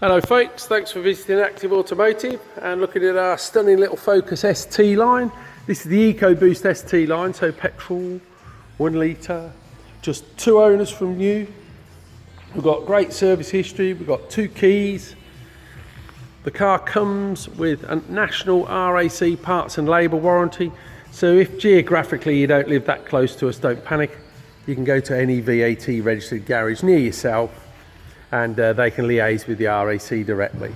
Hello folks, thanks for visiting Active Automotive and looking at our stunning little Focus ST line. This is the EcoBoost ST line, so petrol, 1 litre, just 2 owners from new. We've got great service history, we've got 2 keys. The car comes with a national RAC parts and labour warranty, so if geographically you don't live that close to us, don't panic. You can go to any VAT registered garage near yourself and they can liaise with the RAC directly.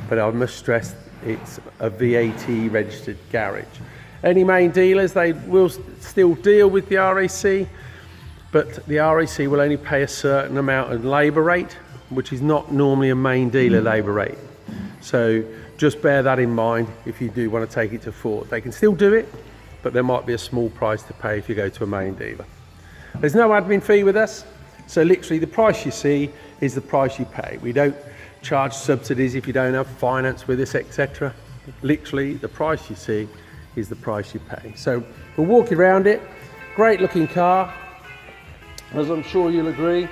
But I must stress, it's a VAT registered garage. Any main dealers, they will still deal with the RAC, but the RAC will only pay a certain amount of labour rate, which is not normally a main dealer labour rate. So just bear that in mind if you do want to take it to Ford. They can still do it, but there might be a small price to pay if you go to a main dealer. There's no admin fee with us, so literally the price you see is the price you pay. We don't charge subsidies if you don't have finance with us, etc. Literally the price you see is the price you pay. So we'll walk you around it. Great looking car, as I'm sure you'll agree.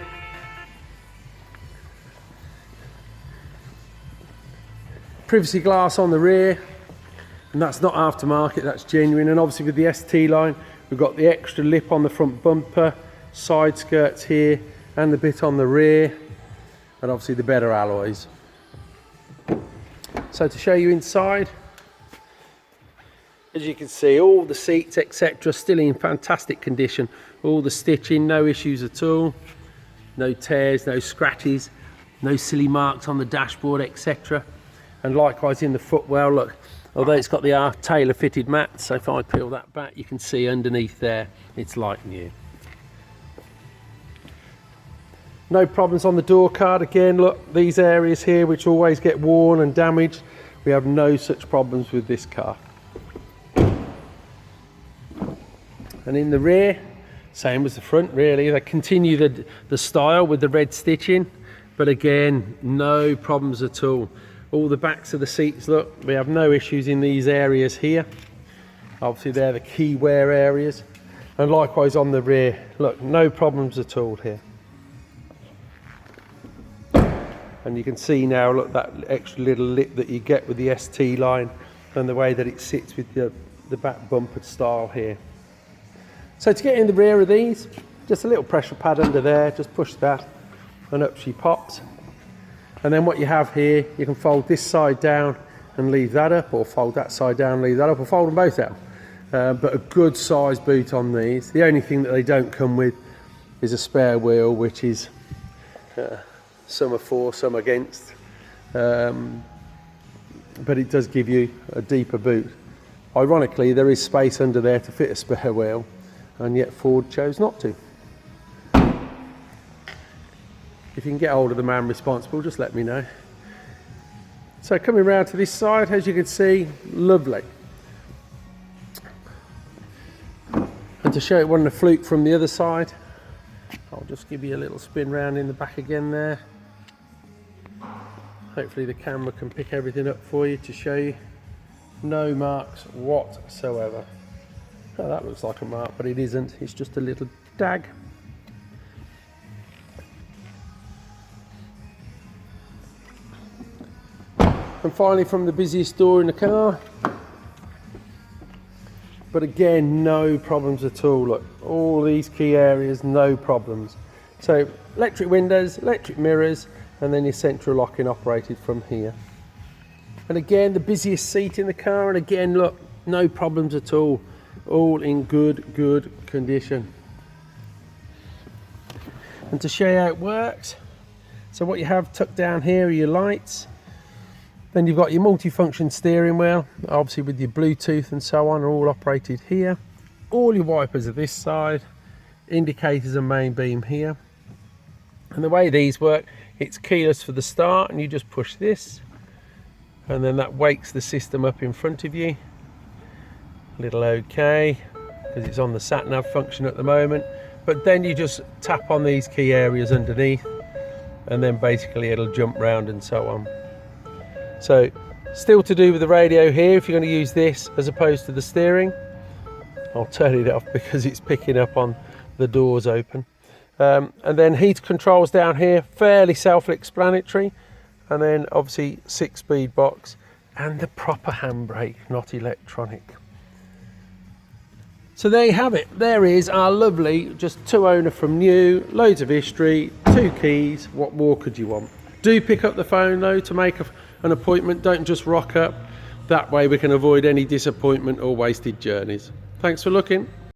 Privacy glass on the rear, and that's not aftermarket, that's genuine. And obviously with the ST line, we've got the extra lip on the front bumper, side skirts here, and the bit on the rear, and obviously the better alloys. So to show you inside, as you can see, all the seats, etc., still in fantastic condition. All the stitching, no issues at all. No tears, no scratches, no silly marks on the dashboard, etc. And likewise in the footwell, look, although it's got the tailor fitted mats, so if I peel that back, you can see underneath there, it's like new. No problems on the door card. Again, look, these areas here which always get worn and damaged, we have no such problems with this car. And in the rear, same as the front really. They continue the style with the red stitching, but again, no problems at all. All the backs of the seats, look, we have no issues in these areas here. Obviously they're the key wear areas. And likewise on the rear, look, no problems at all here. And you can see now, look, that extra little lip that you get with the ST line and the way that it sits with the back bumper style here. So to get in the rear of these, just a little pressure pad under there, just push that and up she pops. And then what you have here, you can fold this side down and leave that up, or fold that side down and leave that up, or fold them both down. But a good size boot on these. The only thing that they don't come with is a spare wheel, which is some are for, some against, but it does give you a deeper boot. Ironically, there is space under there to fit a spare wheel, and yet Ford chose not to. If you can get hold of the man responsible, just let me know. So coming round to this side, as you can see, lovely. And to show it on the fluke from the other side, I'll just give you a little spin round in the back again there. Hopefully the camera can pick everything up for you to show you. No marks whatsoever. Oh, that looks like a mark, but it isn't. It's just a little dag. And finally, from the busiest door in the car. But again, no problems at all. Look, all these key areas, no problems. So electric windows, electric mirrors, and then your central locking operated from here. And again, the busiest seat in the car, and again, look, no problems at all. All in good condition. And to show you how it works, so what you have tucked down here are your lights. Then you've got your multifunction steering wheel, obviously with your Bluetooth and so on, are all operated here. All your wipers are this side, indicators and main beam here. And the way these work, it's keyless for the start, and you just push this, and then that wakes the system up in front of you. Little OK, because it's on the sat nav function at the moment. But then you just tap on these key areas underneath, and then basically it'll jump round and so on. So still to do with the radio here, if you're going to use this as opposed to the steering. I'll turn it off because it's picking up on the doors open. And then heat controls down here, fairly self-explanatory. and then obviously 6-speed box and the proper handbrake, not electronic. So there you have it. There is our lovely, just 2-owner from new, loads of history, 2 keys. What more could you want? Do pick up the phone though to make an appointment. Don't just rock up. That way we can avoid any disappointment or wasted journeys. Thanks for looking.